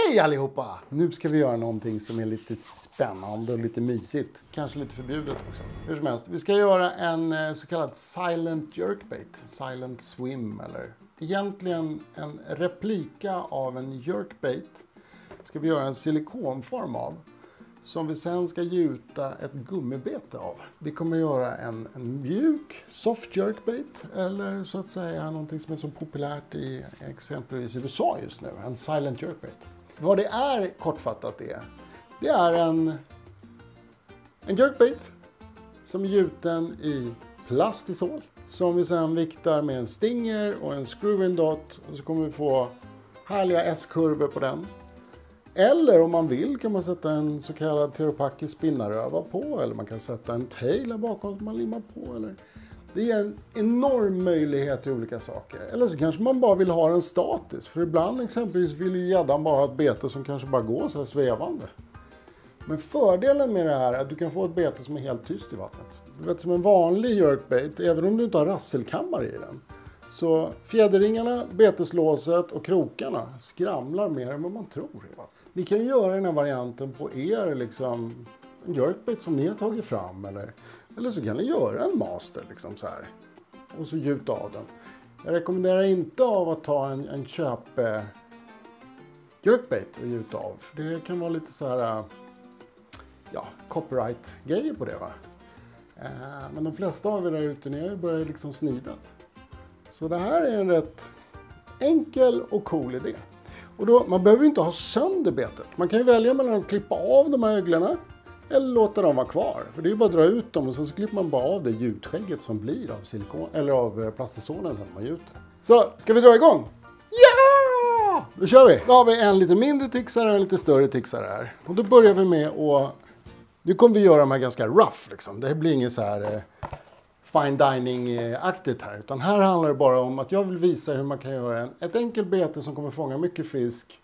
Hej allihopa! Nu ska vi göra någonting som är lite spännande och lite mysigt. Kanske lite förbjudet också. Hur som helst, vi ska göra en så kallad silent jerkbait. Silent swim eller egentligen en replika av en jerkbait. Ska vi göra en silikonform av. Som vi sen ska gjuta ett gummibete av. Vi kommer göra en mjuk soft jerkbait. Eller så att säga någonting som är så populärt i exempelvis USA just nu. En silent jerkbait. Vad det är kortfattat det är en jerkbait som är gjuten i plastisol. Som vi sen viktar med en stinger och en screw-in dot. Och så kommer vi få härliga S-kurvor på den. Eller om man vill kan man sätta en så kallad Teropaki spinnaröva på. Eller man kan sätta en tail här bakom som man limmar på. Eller... Det ger en enorm möjlighet till olika saker. Eller så kanske man bara vill ha den statisk. För ibland exempelvis vill ju gäddan bara ha ett bete som kanske bara går så här svävande. Men fördelen med det här är att du kan få ett bete som är helt tyst i vattnet. Du vet, som en vanlig jerkbait, även om du inte har rasselkammare i den. Så fjäderringarna, beteslåset och krokarna skramlar mer än vad man tror i vattnet. Ni kan göra den här varianten på liksom en jerkbait som ni har tagit fram. Eller så kan ni göra en master liksom så här. Och så gjuta av den. Jag rekommenderar inte av att ta en jerkbait och gjuta av. För det kan vara lite så här, ja, copyright-grejer på det va. Men de flesta av er där ute, ni har ju börjat liksom snidat. Så det här är en rätt enkel och cool idé. Och då, man behöver ju inte ha sönder betet. Man kan ju välja mellan att klippa av de här öglorna. Eller låta dem vara kvar. För det är ju bara att dra ut dem och så klipper man bara av det gjutskägget som blir av silikon eller av plastisolen sen man gjuter. Så, ska vi dra igång? Ja! Då kör vi! Då har vi en lite mindre tixare och en lite större tixare här. Och då börjar vi med att... Nu kommer vi göra de här ganska rough liksom. Det blir inget så här fine dining-aktigt här. Utan här handlar det bara om att jag vill visa hur man kan göra ett enkelt bete som kommer fånga mycket fisk.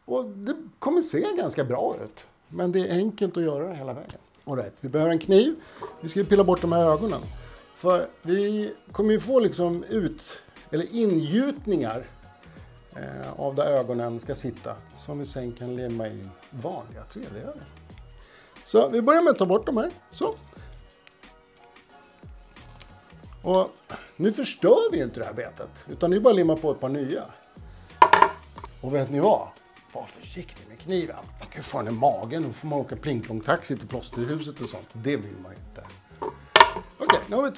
Och det kommer se ganska bra ut. Men det är enkelt att göra det hela vägen. All right, vi behöver en kniv. Vi ska pilla bort de här ögonen. För vi kommer ju få liksom ingjutningar av där ögonen ska sitta. Som vi sen kan limma i vanliga 3D-ögon. Så vi börjar med att ta bort de här. Så. Och nu förstör vi inte det här betet. Utan nu bara limma på ett par nya. Och vet ni vad? Var försiktig med kniven. Man kan ju få den i magen och får man åka plingplong-taxi till plåsterhuset och sånt. Det vill man inte. Okej, nu har vi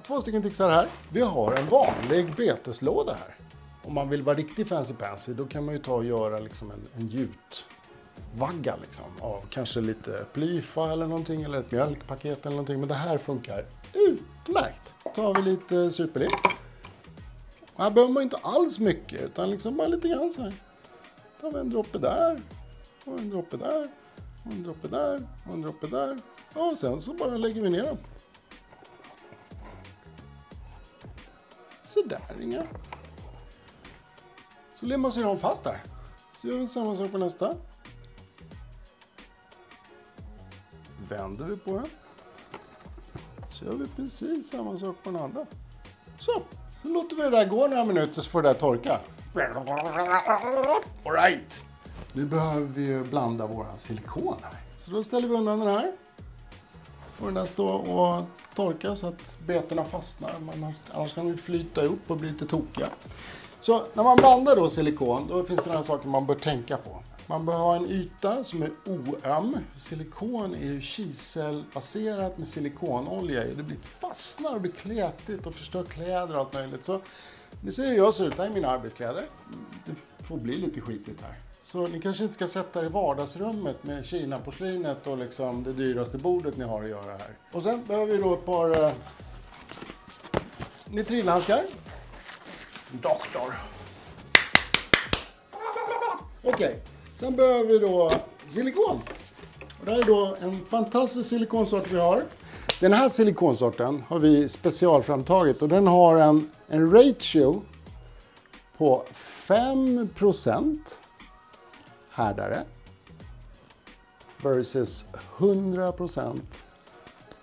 två stycken tixar här. Vi har en vanlig beteslåda här. Om man vill vara riktigt fancy då kan man ju ta och göra liksom en gjutvagga liksom. Av kanske lite plyfa eller någonting. Eller ett mjölkpaket eller någonting. Men det här funkar utmärkt. Då tar vi lite superliv. Här behöver man inte alls mycket utan liksom bara lite grann så här. Då har vi en droppe där, och en droppe där, och en droppe där, och en droppe där. Och sen så bara lägger vi ner dem. Så där inga. Så limmar sig de fast där. Så gör vi samma sak på nästa. Vänder vi på den. Så gör vi precis samma sak på den andra. Så låter vi det där gå några minuter så får det där torka. All right. Nu behöver vi blanda våran silikon här. Så då ställer vi undan den här. Får den där stå och torka så att betena fastnar. Annars kan de flyta upp och bli lite tokiga. Så när man blandar då silikon, då finns det några saker man bör tänka på. Man bör ha en yta som är oöm. Silikon är ju kiselbaserat med silikonolja. Det blir fastnar och blir kletigt och förstör kläder och allt möjligt. Så ni ser hur jag ser ut här i mina arbetskläder. Det får bli lite skitigt här. Så ni kanske inte ska sätta er i vardagsrummet med Kina-porslinet och liksom det dyraste bordet ni har att göra här. Och sen behöver vi då ett par nitrilhandskar. Doktor. Okej, sen behöver vi då silikon. Och det här är då en fantastisk silikonsort vi har. Den här silikonsorten har vi specialframtagit och den har en ratio på 5% härdare versus 100%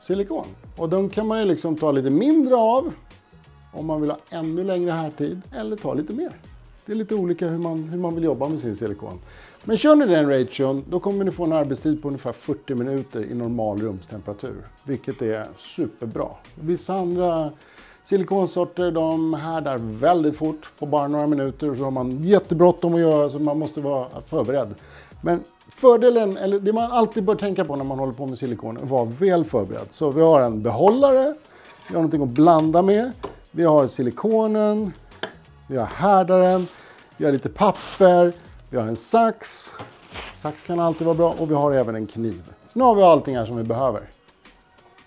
silikon. Och de kan man ju liksom ta lite mindre av om man vill ha ännu längre härtid eller ta lite mer. Det är lite olika hur man vill jobba med sin silikon. Men kör ni den ration, då kommer ni få en arbetstid på ungefär 40 minuter i normal rumstemperatur. Vilket är superbra. Vissa andra silikonsorter, de härdar väldigt fort på bara några minuter. Så har man jättebråttom att göra, så man måste vara förberedd. Men fördelen, eller det man alltid bör tänka på när man håller på med silikon, är att vara väl förberedd. Så vi har en behållare, vi har någonting att blanda med, vi har silikonen, vi har härdaren, vi har lite papper, vi har en sax. Sax kan alltid vara bra, och vi har även en kniv. Nu har vi allting här som vi behöver.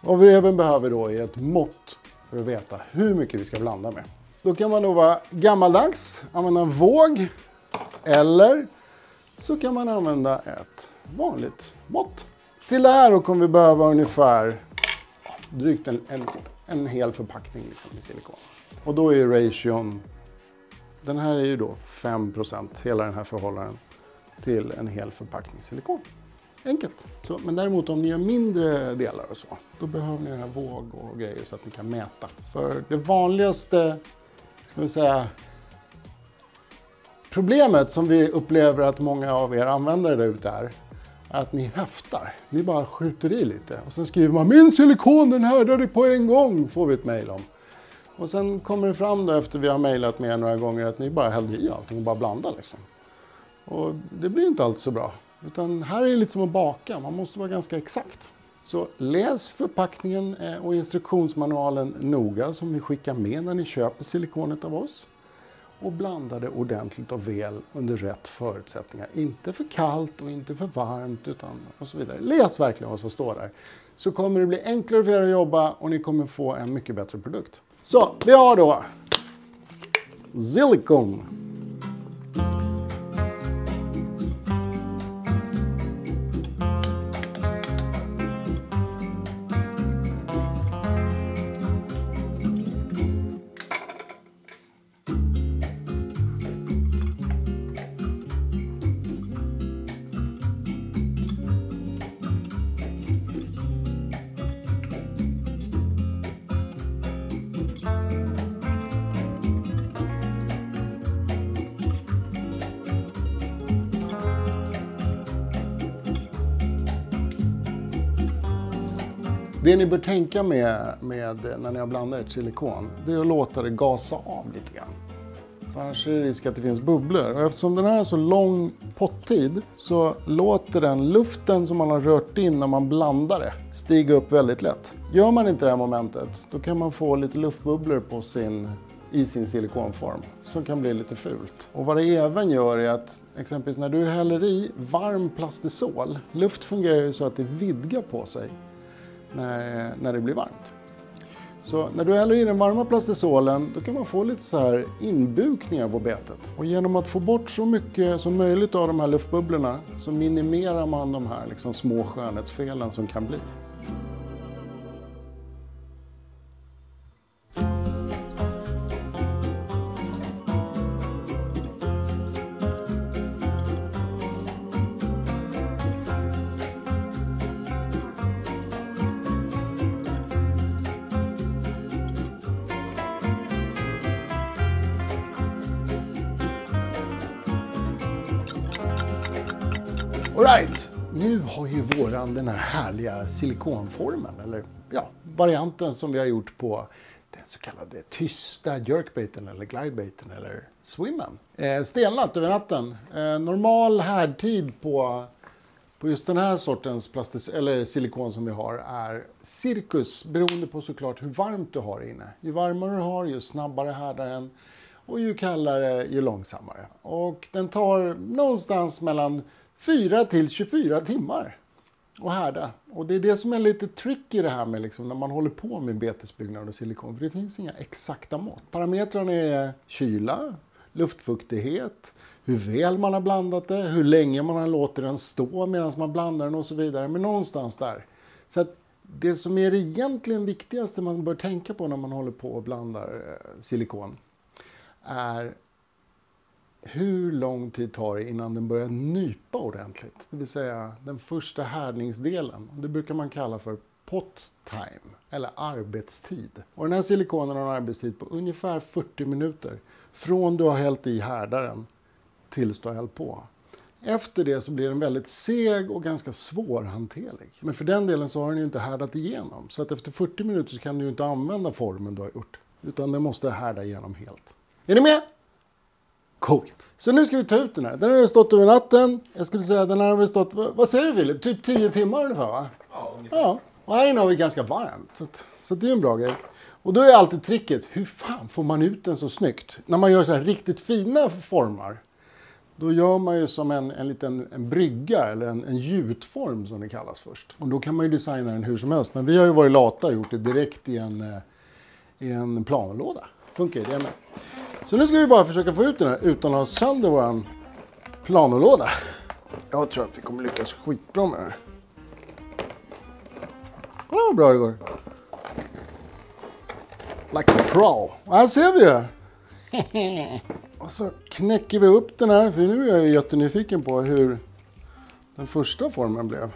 Och vi även behöver då är ett mått för att veta hur mycket vi ska blanda med. Då kan man då vara gammaldags, använda en våg, eller så kan man använda ett vanligt mått. Till det här då kommer vi behöva ungefär drygt en hel förpackning liksom i silikon. Och då är ration, den här är ju då 5%, hela den här förhållaren, till en hel förpackning silikon. Enkelt. Så, men däremot om ni gör mindre delar och så, då behöver ni den här våg och grejer så att ni kan mäta. För det vanligaste, ska vi säga, problemet som vi upplever att många av er användare där ute är att ni höftar. Ni bara skjuter i lite. Och sen skriver man, min silikon den härdade på en gång, får vi ett mejl om. Och sen kommer det fram då efter vi har mejlat med några gånger att ni bara hällde i allting och bara blandar liksom. Och det blir inte alltid så bra. Utan här är det lite som att baka, man måste vara ganska exakt. Så läs förpackningen och instruktionsmanualen noga som vi skickar med när ni köper silikonet av oss. Och blanda det ordentligt och väl under rätt förutsättningar. Inte för kallt och inte för varmt utan och så vidare. Läs verkligen vad som står där. Så kommer det bli enklare för er att jobba och ni kommer få en mycket bättre produkt. Så vi har då silikon. Det ni bör tänka med när ni har blandat ert silikon, det är att låta det gasa av lite grann. Annars är det risk att det finns bubblor. Och eftersom den här har så lång pottid så låter den luften som man har rört in när man blandar det stiga upp väldigt lätt. Gör man inte det här momentet, då kan man få lite luftbubblor i sin silikonform som kan bli lite fult. Och vad det även gör är att exempelvis när du häller i varm plastisol, luft fungerar ju så att det vidgar på sig när det blir varmt. Så när du häller i den varma plastisolen, då kan man få lite så här inbukningar på betet. Och genom att få bort så mycket som möjligt av de här luftbubblorna så minimerar man de här liksom små skönhetsfelen som kan bli. Alright, nu har ju den här härliga silikonformen, eller ja, varianten som vi har gjort på den så kallade tysta jerkbaiten eller glidebaiten eller swimmen. Stelnat över natten. Normal härdtid på just den här sortens silikon som vi har är cirkus, beroende på såklart hur varmt du har inne. Ju varmare du har, ju snabbare härdar den, och ju kallare, ju långsammare. Och den tar någonstans mellan 4 till 24 timmar att härda. Och det är det som är lite tricky i det här med när man håller på med betesbyggnad och silikon. För det finns inga exakta mått. Parametrarna är kyla, luftfuktighet, hur väl man har blandat det, hur länge man har låtit den stå medan man blandar den och så vidare. Men någonstans där. Så att det som är det egentligen viktigaste man bör tänka på när man håller på och blandar silikon är hur lång tid tar det innan den börjar nypa ordentligt. Det vill säga den första härdningsdelen. Det brukar man kalla för pot time, eller arbetstid. Och den här silikonen har en arbetstid på ungefär 40 minuter från du har hällt i härdaren tills du har hällt på. Efter det så blir den väldigt seg och ganska svårhanterlig. Men för den delen så har den ju inte härdat igenom. Så att efter 40 minuter så kan du ju inte använda formen du har gjort. Utan den måste härda igenom helt. Är ni med? Coolt. Så nu ska vi ta ut den här. Den har stått över natten. Jag skulle säga att den här har stått, vad säger du Filip? Typ 10 timmar ungefär va? Ja, ungefär. Ja, och här inne har vi ganska varmt. Så det är en bra grej. Och då är alltid tricket, hur fan får man ut den så snyggt? När man gör så här riktigt fina formar. Då gör man ju som en brygga eller en gjutform som det kallas först. Och då kan man ju designa den hur som helst. Men vi har ju varit lata och gjort det direkt i en planlåda. Funkar det med. Så nu ska vi bara försöka få ut den här utan att ha sönder våran planlåda. Jag tror att vi kommer lyckas skitbra med det här. Kolla vad bra det går. Like a pro. Och här ser vi ju. Och så knäcker vi upp den här, för nu är jag jättenyfiken på hur den första formen blev.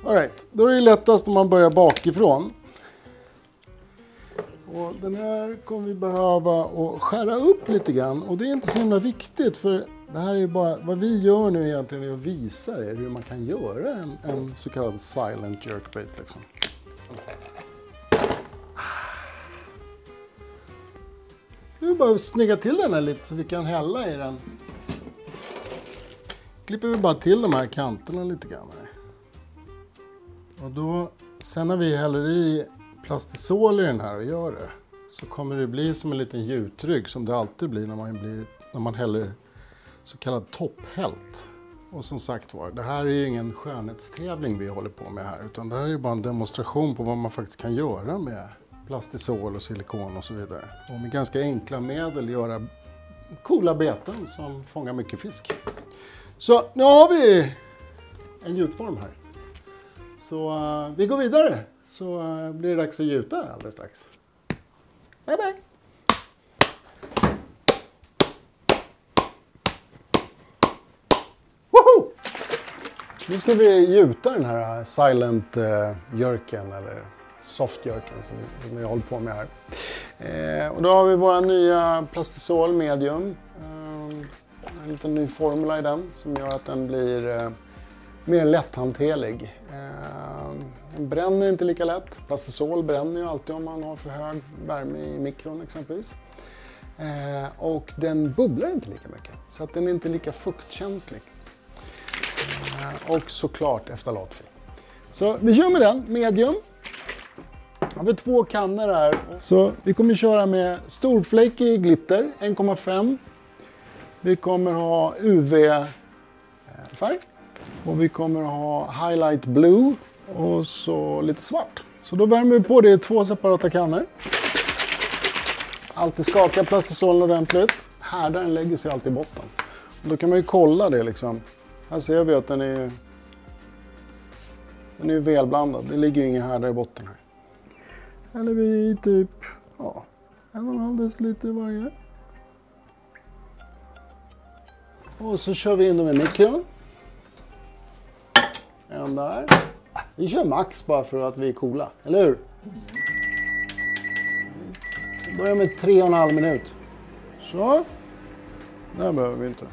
All right, då är det lättast om man börjar bakifrån. Och den här kommer vi behöva att skära upp lite grann. Och det är inte så himla viktigt, för det här är bara, vad vi gör nu egentligen är att visa er hur man kan göra en så kallad silent jerkbait liksom. Nu bara snygga till den här lite så vi kan hälla i den. Klipper vi bara till de här kanterna lite grann här. Och då, sen när vi häller i plastisol i den här och gör det, så kommer det bli som en liten gjutrygg som det alltid blir när man häller så kallad topphält. Och som sagt var, det här är ju ingen skönhetstävling vi håller på med här, utan det här är ju bara en demonstration på vad man faktiskt kan göra med plastisol och silikon och så vidare. Och med ganska enkla medel göra coola beten som fångar mycket fisk. Så nu har vi en gjutform här. Så vi går vidare, så blir det dags att gjuta alldeles strax. Bye bye! Woho! Nu ska vi gjuta den här silent jerken eller soft jerken som vi håller på med här. Och då har vi våra nya plastisol medium. En liten ny formula i den som gör att den blir mer lätthanterlig. Den bränner inte lika lätt. Plastisol bränner ju alltid om man har för hög värme i mikron exempelvis. Och den bubblar inte lika mycket, så att den är inte lika fuktkänslig. Och såklart efterlatfri. Så vi kör med den, medium. Har vi 2 kannor här. Så vi kommer köra med storflakig glitter, 1,5. Vi kommer ha UV-färg. Och vi kommer ha highlight blue och så lite svart. Så då värmer vi på det i 2 separata kannor. Alltid skaka plastisolen ordentligt. Härdaren lägger sig alltid i botten. Och då kan man ju kolla det liksom. Här ser vi att den är välblandad. Det ligger ju ingen härdare i botten här. Häller vi i typ 1,5 deciliter i varje. Och så kör vi in dem i mikron. En där. Vi kör max bara för att vi är coola, eller hur? Vi börjar med 3,5 minut. Så. Där behöver vi inte.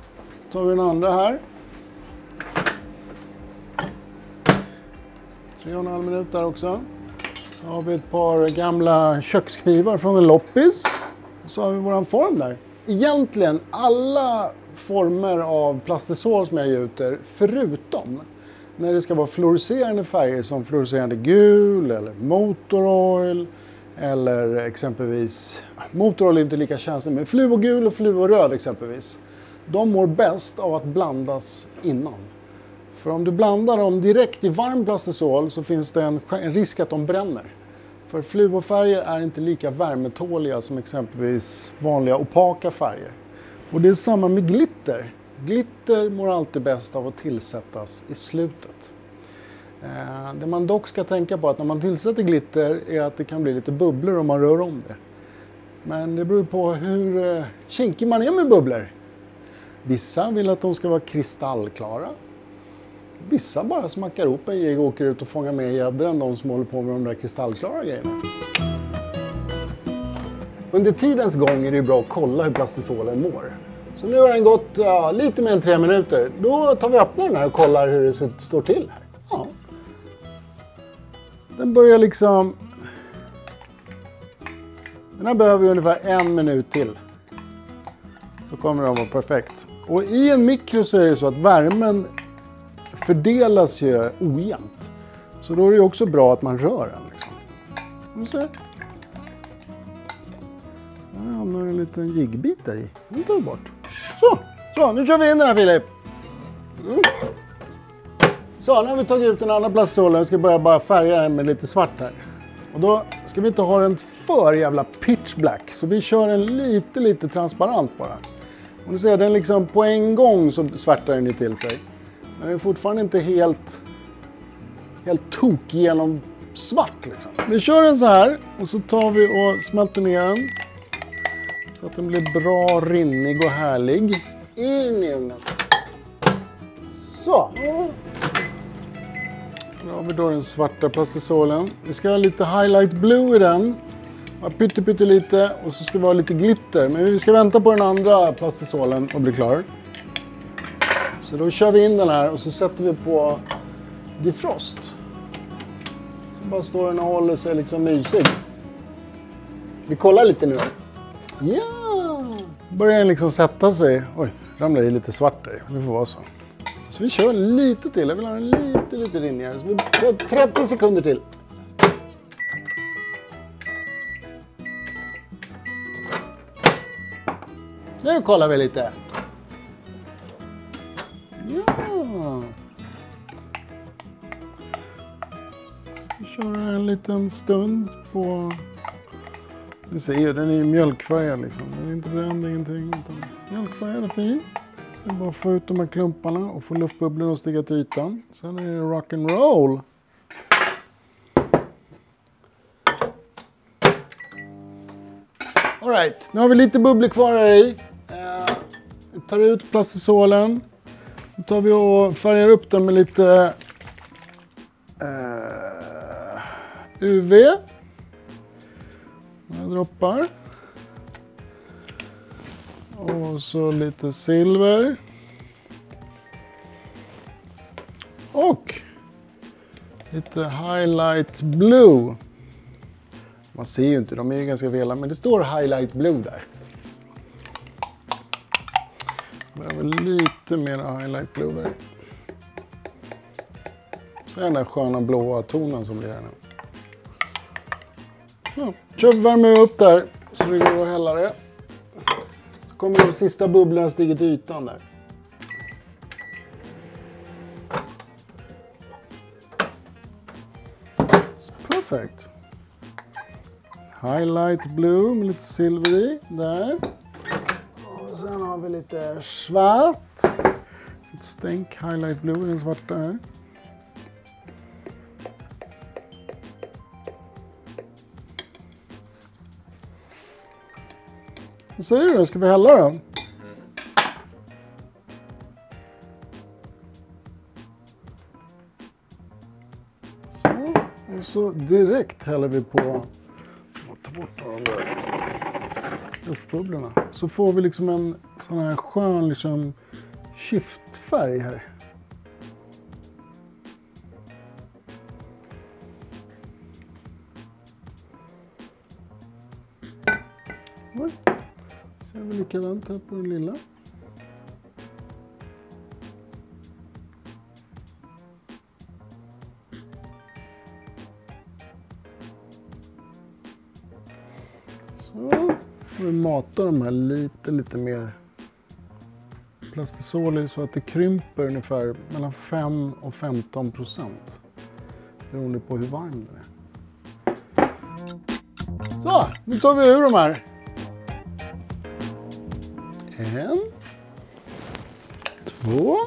Tar vi den andra här. 3,5 minut där också. Så har vi ett par gamla köksknivar från en loppis. Så har vi våran form där. Egentligen alla former av plastisol som jag gjuter, förutom när det ska vara fluorescerande färger som fluorescerande gul eller motoroil eller exempelvis, motoroil är inte lika känslig, men fluogul och fluoröd exempelvis. De mår bäst av att blandas innan. För om du blandar dem direkt i varm plastisol så finns det en risk att de bränner. För fluorfärger är inte lika värmetåliga som exempelvis vanliga opaka färger. Och det är samma med glitter. Glitter mår alltid bäst av att tillsättas i slutet. Det man dock ska tänka på att när man tillsätter glitter är att det kan bli lite bubblor om man rör om det. Men det beror på hur kinkig man är med bubblor. Vissa vill att de ska vara kristallklara. Vissa bara smackar ihop en jigg och åker ut och fångar med gäddor än de som håller på med de där kristallklara grejerna. Under tidens gång är det ju bra att kolla hur plastisolen mår. Så nu har den gått lite mer än 3 minuter. Då tar vi och öppnar den här och kollar hur det står till här. Ja. Den börjar liksom... Den här behöver ungefär 1 minut till. Så kommer den vara perfekt. Och i en mikro så är det så att värmen fördelas ju ojämnt. Så då är det också bra att man rör den. Liksom. Där hamnar en liten jiggbit där i. Den tar vi bort. Så, nu kör vi in den här, Filip. Så, nu har vi tagit ut den andra plastisolen. Jag ska börja bara färga den med lite svart här. Och då ska vi inte ha den för jävla pitch black. Så vi kör den lite transparent bara. Och du ser, den liksom på en gång så svärtar den ju till sig. Men den är fortfarande inte helt tok genom svart liksom. Vi kör den så här och så tar vi och smälter ner den. Så att den blir bra, rinnig och härlig. In i ugnen. Så. Då har vi då den svarta plastisolen. Vi ska ha lite highlight blue i den. Pyttelite och så ska vi ha lite glitter. Men vi ska vänta på den andra plastisolen att bli klar. Så då kör vi in den här och så sätter vi på defrost. Så bara står den och håller sig liksom mysig. Vi kollar lite nu. Ja! Börjar den liksom sätta sig. Oj, ramlar det lite svart där. Det får vara så. Så vi kör lite till. Jag vill ha den lite rinnigare. Så vi kör 30 sekunder till. Nu kollar vi lite. Ja. Vi kör en liten stund på... Du ser, den är ju mjölkfärgad liksom. Den är inte bränd, ingenting. Mjölkfärgad är fin. Det är bara att få ut de här klumparna och få luftbubblorna att stiga till ytan. Sen är det rock and roll. All right, nu har vi lite bubblor kvar här i. Vi tar ut plastisolen. Nu tar vi och färgar upp den med lite UV. Några droppar. Och så lite silver. Och lite highlight blue. Man ser ju inte, de är ju ganska vela, men det står highlight blue där. Behöver lite mer highlight blue där. Så är den där sköna blåa tonen som blir här nu. Så, kör vi värme upp där så det går att hälla det. Så kommer de sista bubblorna stiga till ytan där. It's perfect. Highlight blue med lite silver i där. Och sen har vi lite svart. Ett stänk highlight blue i den svarta här. Vad säger du? Ska vi hälla då? Så, och så direkt häller vi på. Ta bort de där luftbubblorna. Så får vi liksom en sån här skön liksom skiftfärg här. Så är vi likadant här på den lilla. Så får vi mata de här lite mer. Plastisol är så att det krymper ungefär mellan 5 och 15%. Beroende på hur varm den är. Så, nu tar vi ur de här. 1, 2.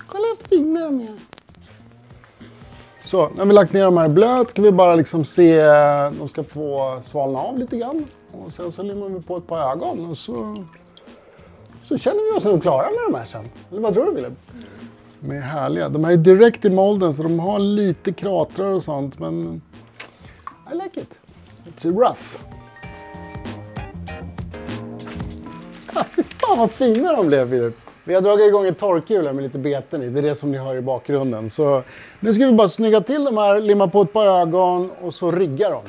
Kolla hur fina de är. Så, när vi lagt ner de här blöt ska vi bara liksom se, de ska få svalna av lite grann. Och sen så limmar vi på ett par ögon och så känner vi oss nog klara med de här sen. Eller vad tror du, Willem? De är härliga. De är direkt i molden så de har lite kratrar och sånt. Men I like it. It's rough. Fan vad fina de blev, Filip. Vi har dragit igång ett torkhjul med lite beten i. Det är det som ni hör i bakgrunden. Så nu ska vi bara snygga till de här, limma på ett par ögon och så rigga dem.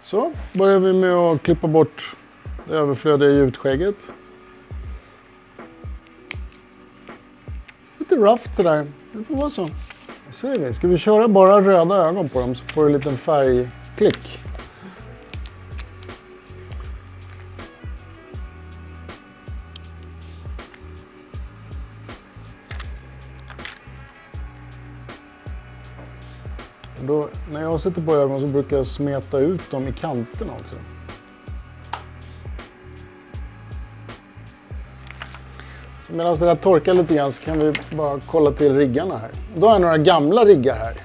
Så börjar vi med att klippa bort det överflödiga gjutskägget. Lite rough sådär. Det får vara så. Vad säger vi? Ska vi köra bara röda ögon på dem så får du en liten färgklick. Då, när jag sätter på ögonen så brukar jag smeta ut dem i kanterna också. Så medan det där torkar lite grann så kan vi bara kolla till riggarna här. Då har jag några gamla riggar här.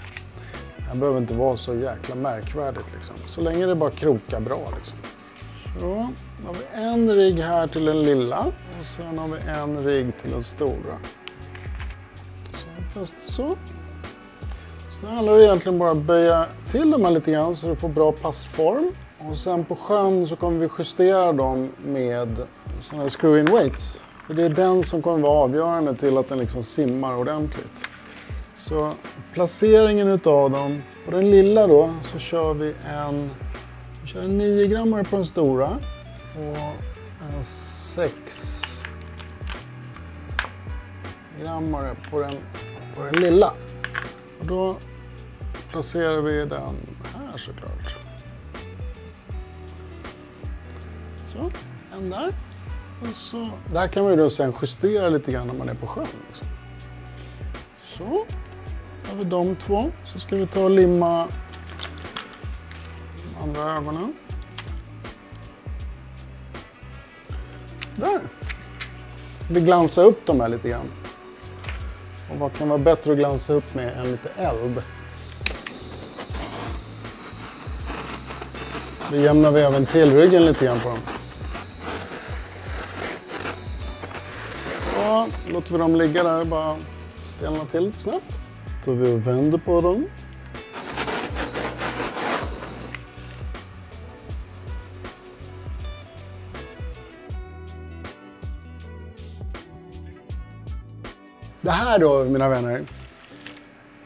Det behöver inte vara så jäkla märkvärdigt liksom. Så länge det bara krokar bra liksom. Så, då har vi en rigg här till den lilla. Och sen har vi en rigg till den stora. Så fast så. Så det handlar egentligen bara att böja till dem här lite grann så det får bra passform. Och sen på sjön så kommer vi justera dem med sådana här screw-in weights. För det är den som kommer vara avgörande till att den liksom simmar ordentligt. Så placeringen utav dem, på den lilla då så kör vi en 9 grammare på den stora och en 6 grammare på den lilla. Och då placerar vi den här såklart. Så, en där. Och så, där kan vi då sen justera lite grann när man är på sjön. Liksom. Så, har vi de två. Så ska vi ta och limma de andra ögonen. Så där. Vi glansar upp dem här lite grann. Och vad kan vara bättre att glansa upp med än lite eld? Vi jämnar vi även till ryggen lite grann på dem. Och låter vi dem ligga där och bara stelna till lite snabbt. Så vi vänder på dem. Det här då, mina vänner,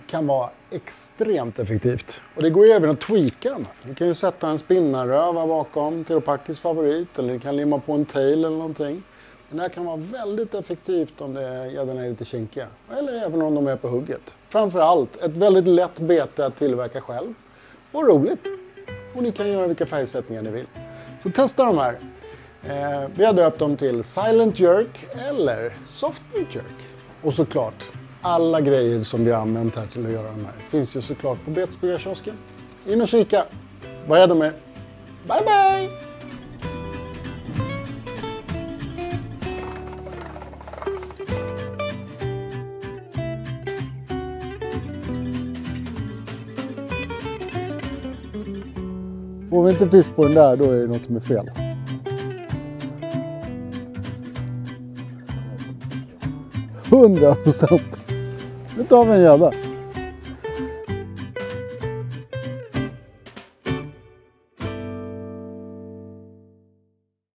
kan vara extremt effektivt. Och det går ju även att tweaka dem här. Ni kan ju sätta en spinnarröva bakom, Therapakis favorit, eller ni kan limma på en tail eller någonting. Men det här kan vara väldigt effektivt om gäddorna är lite kinkiga. Eller även om de är på hugget. Framförallt ett väldigt lätt bete att tillverka själv. Och roligt. Och ni kan göra vilka färgsättningar ni vill. Så testa de här. Vi har döpt dem till Silent Jerk eller Soft Jerk. Och såklart, alla grejer som vi har använt här till att göra de här finns ju såklart på Betesbyarkiosken. In och kika. Var rädda med. Bye bye! Får vi inte fisk på den där, då är det något som är fel. 100%. Nu tar vi en gädda.